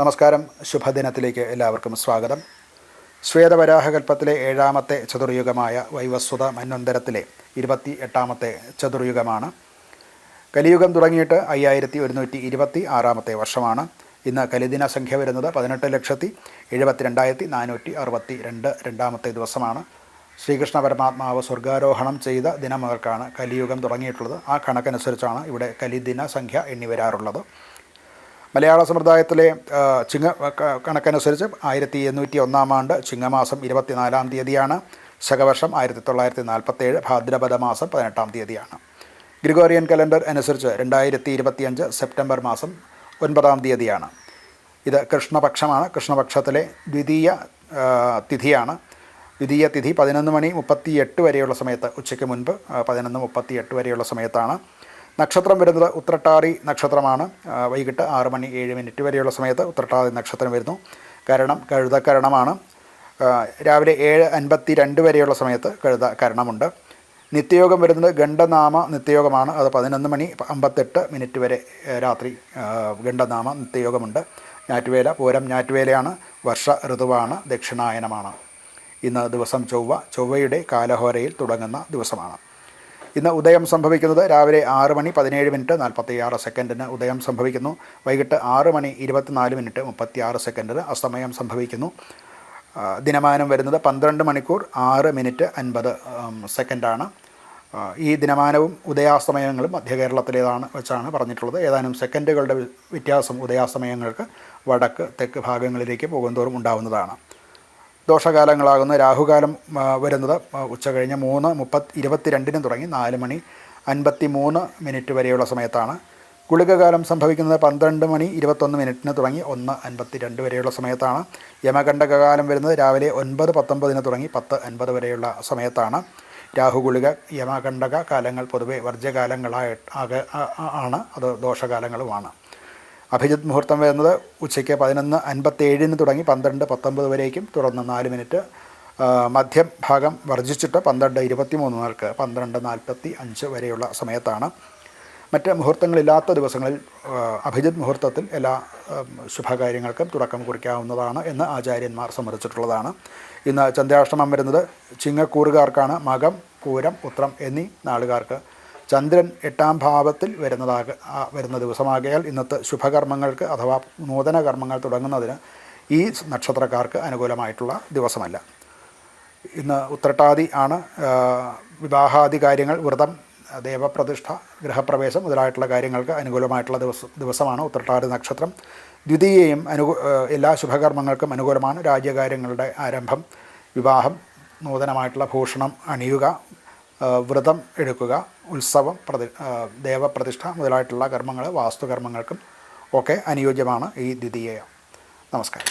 നമസ്കാരം. ശുഭദിനത്തിലേക്ക് എല്ലാവർക്കും സ്വാഗതം. ശ്വേതവരാഹകൽപ്പത്തിലെ 7ാമത്തെ ചതുർയുഗമായ വൈവസ്വത മന്വന്തരത്തിലെ 28ാമത്തെ ചതുർയുഗമാണ്. കലിയുഗം തുടങ്ങിയിട്ട് 5126ാമത്തെ വർഷമാണ്. ഇന്ന് കലിദിന സംഖ്യ വരുന്നത് 18,72,462 രണ്ടാമത്തെ ദിവസമാണ്. ശ്രീകൃഷ്ണ പരമാത്മാവ് സ്വർഗാരോഹണം ചെയ്ത ദിനം മുതൽക്കാണ് കലിയുഗം തുടങ്ങിയിട്ടുള്ളത്. ആ കണക്കനുസരിച്ചാണ് ഇവിടെ കലിദിന സംഖ്യ എണ്ണി വരാറുള്ളത്. മലയാള സമ്പ്രദായത്തിലെ കണക്കനുസരിച്ച് 1801 ആണ്ട് ചിങ്ങമാസം 24-ാം തീയതിയാണ്. ശകവർഷം 1947 ഭാദ്രപദ മാസം 18-ാം തീയതിയാണ്. ഗ്രിഗോറിയൻ കലണ്ടർ അനുസരിച്ച് 2025 സെപ്റ്റംബർ മാസം 9-ാം തീയതിയാണ്. ഇത് കൃഷ്ണപക്ഷമാണ്. കൃഷ്ണപക്ഷത്തിലെ ദ്വിതീയ തിഥിയാണ്. ദ്വിതീയ തിഥി 11:38 വരെയുള്ള സമയത്ത്, ഉച്ചയ്ക്ക് മുൻപ് 11:38 വരെയുള്ള സമയത്താണ്. നക്ഷത്രം വരുന്നത് ഉത്രട്ടാതി നക്ഷത്രമാണ്. വൈകിട്ട് 6:07 വരെയുള്ള സമയത്ത് ഉത്രട്ടാതി നക്ഷത്രം വരുന്നു. കരണം കഴുതക്കരണമാണ്. രാവിലെ 7:52 വരെയുള്ള സമയത്ത് കഴുതക്കരണമുണ്ട്. നിത്യയോഗം വരുന്നത് ഗണ്ഡനാമ നിത്യയോഗമാണ്. അത് 11:58 വരെ രാത്രി ഗണ്ഡനാമ നിത്യയോഗമുണ്ട്. ഞാറ്റുവേല പൂരം ഞാറ്റുവേലയാണ്. വർഷ ഋതുവാണ്. ദക്ഷിണായനമാണ്. ഇന്ന് ദിവസം ചൊവ്വയുടെ കാലഹോരയിൽ തുടങ്ങുന്ന ദിവസമാണ്. ഇന്ന് ഉദയം സംഭവിക്കുന്നത് രാവിലെ 6:17:46 ഉദയം സംഭവിക്കുന്നു. വൈകിട്ട് 6:24:36 അസ്തമയം സംഭവിക്കുന്നു. ദിനമാനം വരുന്നത് 12 മണിക്കൂർ 6 മിനിറ്റ് 50 ഈ ദിനമാനവും ഉദയാസ്തമയങ്ങളും മധ്യകേരളത്തിലേതാണ് വെച്ചാണ് പറഞ്ഞിട്ടുള്ളത്. ഏതാനും സെക്കൻഡുകളുടെ വ്യത്യാസം ഉദയാസ്തമയങ്ങൾക്ക് വടക്ക് തെക്ക് ഭാഗങ്ങളിലേക്ക് പോകുന്തോറും ഉണ്ടാകുന്നതാണ്. ദോഷകാലങ്ങളാകുന്ന രാഹുകാലം വരുന്നത് ഉച്ചകഴിഞ്ഞ് 3:22 തുടങ്ങി 4:53 വരെയുള്ള സമയത്താണ്. ഗുളികകാലം സംഭവിക്കുന്നത് 12:21 തുടങ്ങി 1:52 വരെയുള്ള സമയത്താണ്. യമകണ്ഠകാലം വരുന്നത് രാവിലെ 9:19 തുടങ്ങി 10:50 വരെയുള്ള സമയത്താണ്. രാഹുഗുളിക യമകണ്ഠക കാലങ്ങൾ പൊതുവെ വർജ്യകാലങ്ങളാണ്. അത് ദോഷകാലങ്ങളുമാണ്. അഭിജിത് മുഹൂർത്തം വരുന്നത് ഉച്ചയ്ക്ക് 11:57 തുടങ്ങി 12:19 വരേക്കും, തുടർന്ന് 4 മിനിറ്റ് മധ്യഭാഗം വർജിച്ചിട്ട് 12:23 മുതൽക്ക് 12:45 വരെയുള്ള സമയത്താണ്. മറ്റ് മുഹൂർത്തങ്ങളില്ലാത്ത ദിവസങ്ങളിൽ അഭിജിത് മുഹൂർത്തത്തിൽ എല്ലാ ശുഭകാര്യങ്ങൾക്കും തുടക്കം കുറിക്കാവുന്നതാണ് എന്ന് ആചാര്യന്മാർ സമ്മതിച്ചിട്ടുള്ളതാണ്. ഇന്ന് ചന്ദ്രാഷ്ടമം വരുന്നത് ചിങ്ങക്കൂറുകാർക്കാണ്. മകം, പൂരം, ഉത്രം എന്നീ നാളുകാർക്ക് ചന്ദ്രൻ 8ാം ഭാവത്തിൽ വരുന്ന ദിവസമാകയാൽ ഇന്നത്തെ ശുഭകർമ്മങ്ങൾക്ക് അഥവാ നൂതന കർമ്മങ്ങൾ തുടങ്ങുന്നതിന് ഈ നക്ഷത്രക്കാർക്ക് അനുകൂലമായിട്ടുള്ള ദിവസമല്ല. ഇന്ന് ഉത്രട്ടാതി ആണ്. വിവാഹാദി കാര്യങ്ങൾ, വ്രതം, ദേവപ്രതിഷ്ഠ, ഗൃഹപ്രവേശം മുതലായിട്ടുള്ള കാര്യങ്ങൾക്ക് അനുകൂലമായിട്ടുള്ള ദിവസമാണ് ഉത്രട്ടാതി നക്ഷത്രം. ദ്വിതീയയും എല്ലാ ശുഭകർമ്മങ്ങൾക്കും അനുകൂലമാണ്. രാജ്യകാര്യങ്ങളുടെ ആരംഭം, വിവാഹം, നൂതനമായിട്ടുള്ള ഭൂഷണം അണിയുക, വ്രതം എടുക്കുക, ഉത്സവം, ദേവപ്രതിഷ്ഠ മുതലായിട്ടുള്ള കർമ്മങ്ങൾ വാസ്തുകർമ്മങ്ങൾക്കും ഒക്കെ അനുയോജ്യമാണ് ഈ ദ്വിതീയ. നമസ്കാരം.